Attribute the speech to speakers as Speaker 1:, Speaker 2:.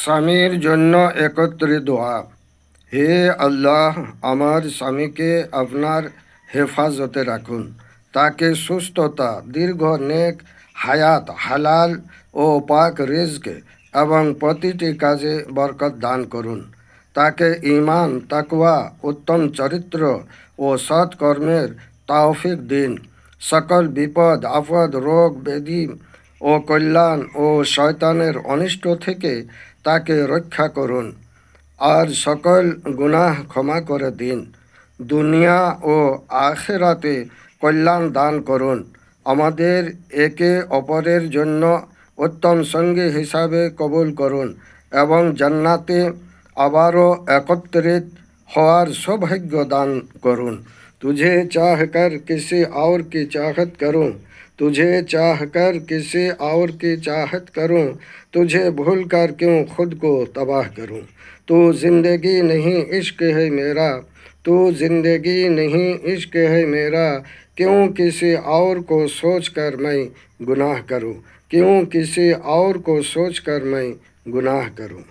Speaker 1: স্বামীর জন্য একত্রে দোয়া। হে আল্লাহ, আমার স্বামীকে আপনার হেফাজতে রাখুন। তাকে সুস্থতা, দীর্ঘ নেক হায়াত, হালাল ও পাক রিজক এবং প্রতিটি কাজে বরকত দান করুন। তাকে ঈমান, তাকওয়া, উত্তম চরিত্র ও সৎকর্মের তৌফিক দিন। সকল বিপদ আপদ, রোগ ব্যাধি ও কল্যাণ ও শয়তানের অনিষ্ট থেকে তাকে রক্ষা করুন। আর সকল গুনাহ ক্ষমা করে দিন। দুনিয়া ও আখিরাতে কল্যাণ দান করুন। আমাদের একে অপরের জন্য উত্তম সঙ্গী হিসাবে কবুল করুন এবং জান্নাতে আবারও একত্রিত হওয়ার সৌভাগ্য দান করুন। तुझे चाहकर किसी और की चाहत करूं, तुझे चाहकर किसी और की चाहत करूं, तुझे भूल कर क्यों खुद को तबाह करूं। तू ज़िंदगी नहीं इश्क है मेरा, तू ज़िंदगी नहीं इश्क है मेरा, क्यों किसी और को सोच कर मैं गुनाह करूं, क्यों किसी और को सोच कर मैं गुनाह करूं।